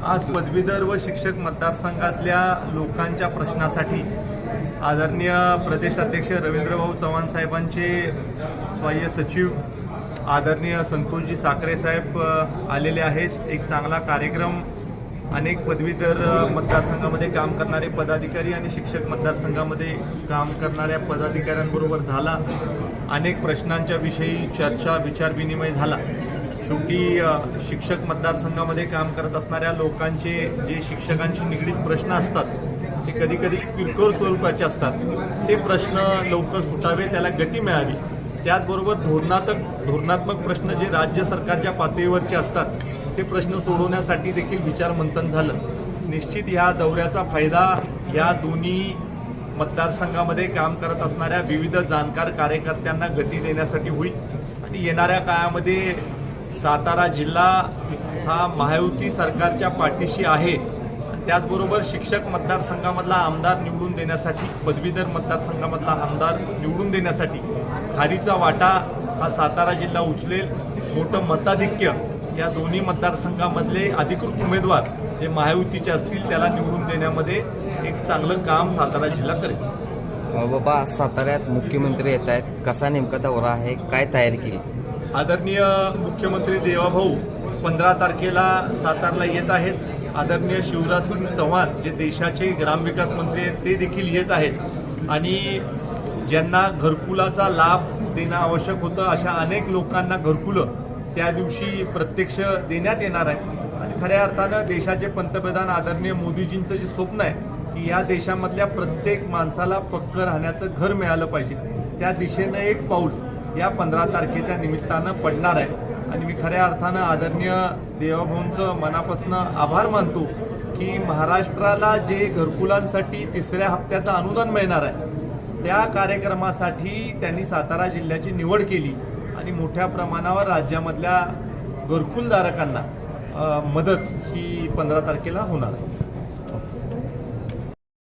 आज पदवीधर व शिक्षक मतदारसंघातल्या लोकांच्या प्रश्नासाठी आदरणीय प्रदेशाध्यक्ष रवींद्रभाऊ चव्हाण साहेबांचे सहाय्य सचिव आदरणीय संतोषजी साखरे साहेब आलेले आहेत। एक चांगला कार्यक्रम अनेक पदवीधर मतदारसंघामध्ये काम करणारे पदाधिकारी आणि शिक्षक मतदारसंघामध्ये काम करणाऱ्या पदाधिकाऱ्यांबरोबर झाला। अनेक प्रश्नांच्या विषयी चर्चा विचारविनिमय झाला। शेवटी शिक्षक मतदारसंघामध्ये काम करत असणाऱ्या लोकांचे जे शिक्षकांशी निगडीत प्रश्न असतात ते कधी कधी किरकोळ स्वरूपाचे असतात। ते प्रश्न लवकर सुटावे, त्याला गती मिळावी। त्याचबरोबर धोरणात्मक प्रश्न जे राज्य सरकारच्या पातळीवरचे असतात ते प्रश्न सोडवण्यासाठी देखील विचारमंथन झालं। निश्चित ह्या दौऱ्याचा फायदा या दोन्ही मतदारसंघामध्ये काम करत असणाऱ्या विविध जाणकार कार्यकर्त्यांना गती देण्यासाठी होईल आणि येणाऱ्या काळामध्ये सातारा जिल्हा हा महायुती सरकारच्या पाठीशी आहे। त्याचबरोबर शिक्षक मतदारसंघामधला आमदार निवडून देण्यासाठी, पदवीधर मतदारसंघामधला आमदार निवडून देण्यासाठी खारीचा वाटा हा सातारा जिल्हा उचलेल। मोठं मताधिक्य या दोन्ही मतदारसंघामधले अधिकृत उमेदवार जे महायुतीचे असतील त्याला निवडून देण्यामध्ये एक चांगलं काम सातारा जिल्हा करेल। बाबा, साताऱ्यात मुख्यमंत्री येत आहेत, कसा नेमका दौरा आहे, काय तयारी केली? आदरणीय मुख्यमंत्री देवाभाऊ 15 तारखेला सातारला येत आहेत। आदरणीय शिवराजसिंग चौहान जे देशाचे ग्रामविकास मंत्री आहेत ते देखील येत आहेत आणि ज्यांना घरकुलाचा लाभ देणं आवश्यक होतं अशा अनेक लोकांना घरकुलं त्या दिवशी प्रत्यक्ष देण्यात येणार आहे। आणि खऱ्या अर्थानं देशाचे पंतप्रधान आदरणीय मोदीजींचं जे स्वप्न आहे की या देशामधल्या प्रत्येक माणसाला पक्कं राहण्याचं घर मिळालं पाहिजे, त्या दिशेनं एक पाऊल या 15 तारखेच्या निमित्तानं पडणार आहे। आणि मी खऱ्या अर्थानं आदरणीय देवाभाऊंचं मनापासून आभार मानतो की महाराष्ट्राला जे घरकुलांसाठी 3ऱ्या हप्त्याचं अनुदान मिळणार आहे त्या कार्यक्रमासाठी त्यांनी सातारा जिल्ह्याची निवड केली आणि मोठ्या प्रमाणावर राज्यामधल्या घरकुलधारकांना मदत ही 15 तारखेला होणार आहे।